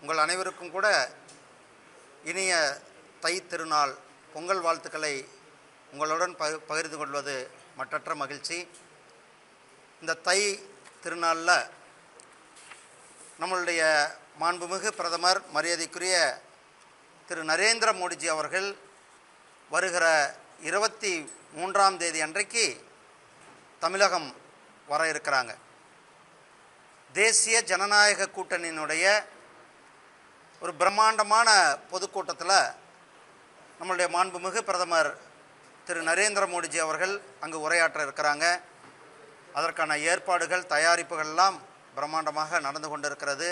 உங்கள் அனைவருக்கும் கூட இனிய தை திருநாள் பொங்கல் வாழ்த்துக்களை உங்களுடன் பகிர்ந்து கொள்வது மற்றற்ற மகிழ்ச்சி. இந்த தை திருநாளில் நம்மளுடைய மாண்புமிகு பிரதமர் மரியாதைக்குரிய திரு நரேந்திர மோடிஜி அவர்கள் வருகிற 23ஆம் தேதி அன்றைக்கு தமிழகம் வர இருக்கிறாங்க. தேசிய ஜனநாயக கூட்டணியினுடைய ஒரு பிரம்மாண்டமான பொதுக்கூட்டத்தில் நம்மளுடைய மாண்புமிகு பிரதமர் திரு நரேந்திர மோடிஜி அவர்கள் அங்கு உரையாற்ற இருக்கிறாங்க. அதற்கான ஏற்பாடுகள் தயாரிப்புகள்லாம் பிரம்மாண்டமாக நடந்து கொண்டிருக்கிறது.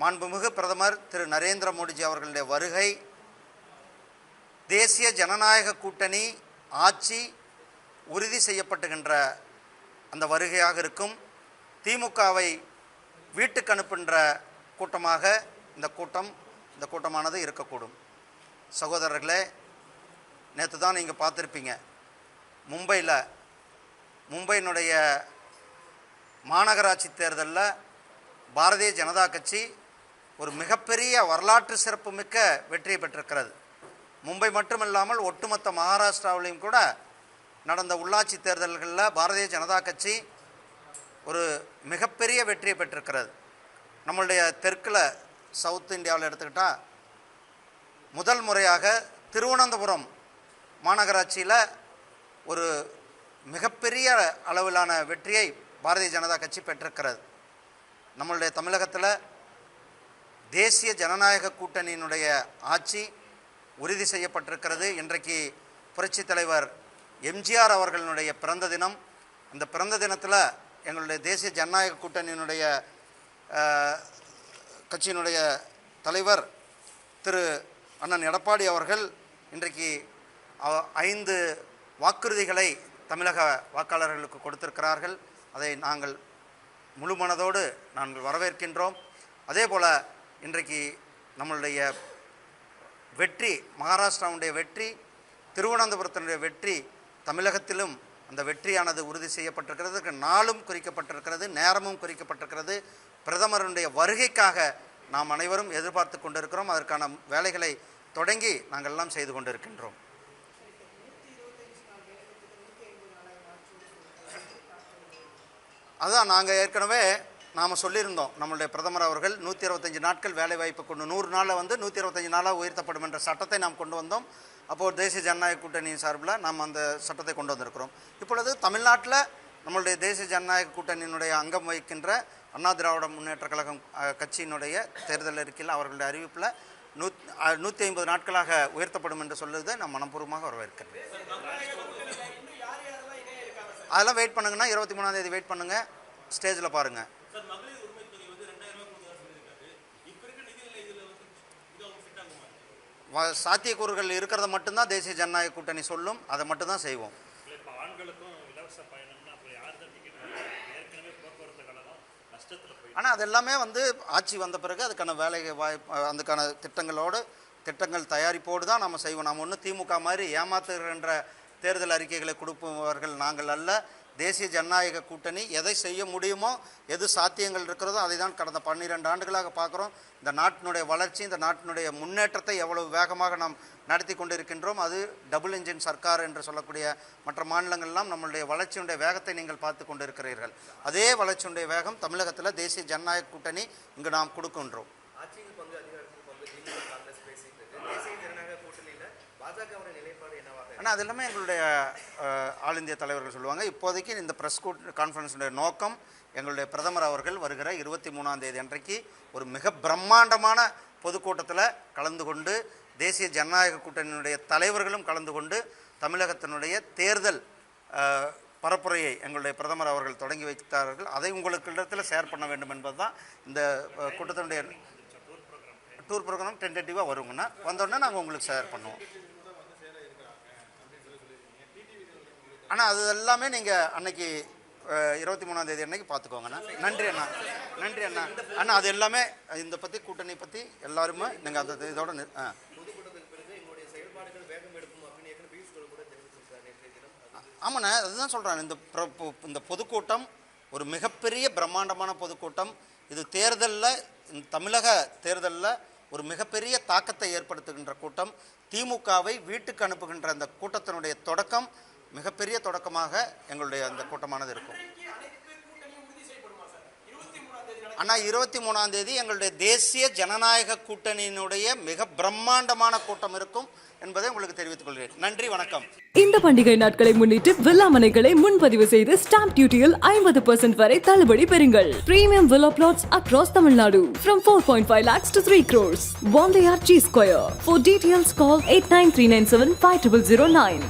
மாண்புமிகு பிரதமர் திரு நரேந்திர மோடிஜி அவர்களுடைய வருகை தேசிய ஜனநாயக கூட்டணி ஆட்சி உறுதி செய்யப்பட்டுகின்ற அந்த வருகையாக இருக்கும். திமுகவை வீட்டுக்கு அனுப்புகின்ற கூட்டமாக இந்த கூட்டமானது இருக்கக்கூடும். சகோதரர்களே, நேற்று தான் நீங்கள் பார்த்துருப்பீங்க, மும்பையினுடைய மாநகராட்சி தேர்தலில் பாரதிய ஜனதா கட்சி ஒரு மிகப்பெரிய வரலாற்று சிறப்புமிக்க வெற்றியை பெற்றிருக்கிறது. மும்பை மட்டுமில்லாமல் ஒட்டுமொத்த மகாராஷ்டிராவிலையும் கூட நடந்த உள்ளாட்சி தேர்தல்களில் பாரதிய ஜனதா கட்சி ஒரு மிகப்பெரிய வெற்றியை பெற்றிருக்கிறது. நம்மளுடைய தெற்கில் சவுத் இந்தியாவில் எடுத்துக்கிட்டால் முதல் முறையாக திருவனந்தபுரம் மாநகராட்சியில் ஒரு மிகப்பெரிய அளவிலான வெற்றியை பாரதிய ஜனதா கட்சி பெற்றிருக்கிறது. நம்மளுடைய தமிழகத்தில் தேசிய ஜனநாயக கூட்டணியினுடைய ஆட்சி உறுதி செய்யப்பட்டிருக்கிறது. இன்றைக்கு புரட்சித் தலைவர் எம்ஜிஆர் அவர்களுடைய பிறந்த தினம். அந்த பிறந்த தினத்தில் எங்களுடைய தேசிய ஜனநாயக கூட்டணியினுடைய கட்சியினுடைய தலைவர் திரு அண்ணன் எடப்பாடி அவர்கள் இன்றைக்கு 5 வாக்குறுதிகளை தமிழக வாக்காளர்களுக்கு கொடுத்திருக்கிறார்கள். அதை நாங்கள் முழு மனதோடு நாங்கள் வரவேற்கின்றோம். அதே போல் இன்றைக்கு நம்மளுடைய வெற்றி, மகாராஷ்டிராவுடைய வெற்றி, திருவனந்தபுரத்தினுடைய வெற்றி, தமிழகத்திலும் அந்த வெற்றியானது உறுதி செய்யப்பட்டிருக்கிறது. நாளும் குறிக்கப்பட்டிருக்கிறது, நேரமும் குறிக்கப்பட்டிருக்கிறது. பிரதமருடைய வருகைக்காக நாம் அனைவரும் எதிர்பார்த்து கொண்டிருக்கிறோம். அதற்கான வேலைகளை தொடங்கி நாங்கள் எல்லாம் செய்து கொண்டிருக்கின்றோம். அதுதான் நாங்கள் ஏற்கனவே நாம் சொல்லியிருந்தோம். நம்மளுடைய பிரதமர் அவர்கள் 125 நாட்கள் வேலைவாய்ப்பு கொண்டு 100 நாளில் 125 நாளாக உயர்த்தப்படும் என்ற சட்டத்தை நாம் கொண்டு வந்தோம். அப்போது தேசிய ஜனநாயக கூட்டணியின் சார்பில் நாம் அந்த சட்டத்தை கொண்டு வந்திருக்கிறோம். இப்பொழுது தமிழ்நாட்டில் நம்மளுடைய தேசிய ஜனநாயக கூட்டணியினுடைய அங்கம் வகிக்கின்ற அண்ணா திராவிட முன்னேற்ற கழகம் கட்சியினுடைய தேர்தல் அறிக்கையில் அவர்களுடைய அறிவிப்பில் 150 நாட்களாக உயர்த்தப்படும் என்று சொல்லுவதை நான் மனப்பூர்வமாக வரவேற்கிறேன். அதெல்லாம் வெயிட் பண்ணுங்கன்னா 23ஆம் தேதி வெயிட் பண்ணுங்கள், ஸ்டேஜில் பாருங்கள். சாத்தியக்கூறுகள் இருக்கிறத மட்டும்தான் தேசிய ஜனநாயக கூட்டணி சொல்லும், அதை மட்டும்தான் செய்வோம். ஆனால் அது எல்லாமே ஆட்சி வந்த பிறகு அதுக்கான வேலை வாய்ப்பு, அதுக்கான திட்டங்கள் தயாரிப்போடு தான் நம்ம செய்வோம். நம்ம ஒன்றும் திமுக மாதிரி ஏமாத்துகின்ற தேர்தல் அறிக்கைகளை கொடுப்பவர்கள் நாங்கள் அல்ல. தேசிய ஜனநாயக கூட்டணி எதை செய்ய முடியுமோ, எது சாத்தியங்கள் இருக்கிறதோ அதை தான் கடந்த 12 ஆண்டுகளாக பார்க்குறோம். இந்த நாட்டினுடைய வளர்ச்சி, இந்த நாட்டினுடைய முன்னேற்றத்தை எவ்வளவு வேகமாக நாம் நடத்தி கொண்டிருக்கின்றோம். அது டபுள் இன்ஜின் சர்க்கார் என்று சொல்லக்கூடிய மற்ற மாநிலங்கள்லாம் நம்மளுடைய வளர்ச்சியுடைய வேகத்தை நீங்கள் பார்த்து கொண்டிருக்கிறீர்கள். அதே வளர்ச்சியுடைய வேகம் தமிழகத்தில் தேசிய ஜனநாயக கூட்டணி இங்கு நாம் கொடுக்கின்றோம். ஆனால் அது எல்லாமே எங்களுடைய ஆல் இந்திய தலைவர்கள் சொல்லுவாங்க. இப்போதைக்கு இந்த ப்ரெஸ் கான்ஃபரன்ஸுடைய நோக்கம் எங்களுடைய பிரதமர் அவர்கள் வருகிற 23ஆம் தேதி அன்றைக்கு ஒரு மிக பிரம்மாண்டமான பொதுக்கூட்டத்தில் கலந்து கொண்டு தேசிய ஜனநாயக கூட்டணியினுடைய தலைவர்களும் கலந்து கொண்டு தமிழகத்தினுடைய தேர்தல் பரப்புரையை எங்களுடைய பிரதமர் அவர்கள் தொடங்கி வைத்தார்கள். அதை உங்களுக்கு இடத்துல ஷேர் பண்ண வேண்டும் என்பது தான் இந்த கூட்டத்தினுடைய டூர் ப்ரோக்ராம். டென்டேட்டிவாக வருங்கன்னா வந்தோடனே நாங்கள் உங்களுக்கு ஷேர் பண்ணுவோம். ஆனால் அது எல்லாமே நீங்கள் அன்னைக்கு 23ஆம் தேதி அன்னைக்கு பார்த்துக்கோங்கண்ணா. நன்றி அண்ணா, நன்றி அண்ணா. அண்ணா அது எல்லாமே இந்த பற்றி கூட்டணி பற்றி எல்லாருமே நீங்கள் அந்த இதோட ஆமாண்ணா, அதுதான் சொல்கிறேன். இந்த பொதுக்கூட்டம் ஒரு மிகப்பெரிய பிரம்மாண்டமான பொதுக்கூட்டம். இது தேர்தலில் இந்த தமிழக தேர்தலில் ஒரு மிகப்பெரிய தாக்கத்தை ஏற்படுத்துகின்ற கூட்டம். திமுகவை வீட்டுக்கு அனுப்புகின்ற அந்த கூட்டத்தினுடைய தொடக்கம் மிகப்பெரிய தொடக்கமாக எங்களுடைய அந்த கூட்டமானது இருக்கும். ஆனால் 23ஆம் தேதி எங்களுடைய தேசிய ஜனநாயக கூட்டணியினுடைய மிக பிரம்மாண்டமான கூட்டம் இருக்கும் என்பதை உங்களுக்கு தெரிவித்துக் கொள்கிறேன். நன்றி, வணக்கம். இந்த பண்டிகை நாட்களை முன்னிட்டு வில்லா மனைகளை முன்பதிவு செய்து ஸ்டாம்ப் டியூட்டியில் 50% வரை தள்ளுபடி பெறுங்கள். Premium villa plots across Tamil Nadu from 4.5 lakhs to 3 crores. One layer G Square. For details call 89397 5009.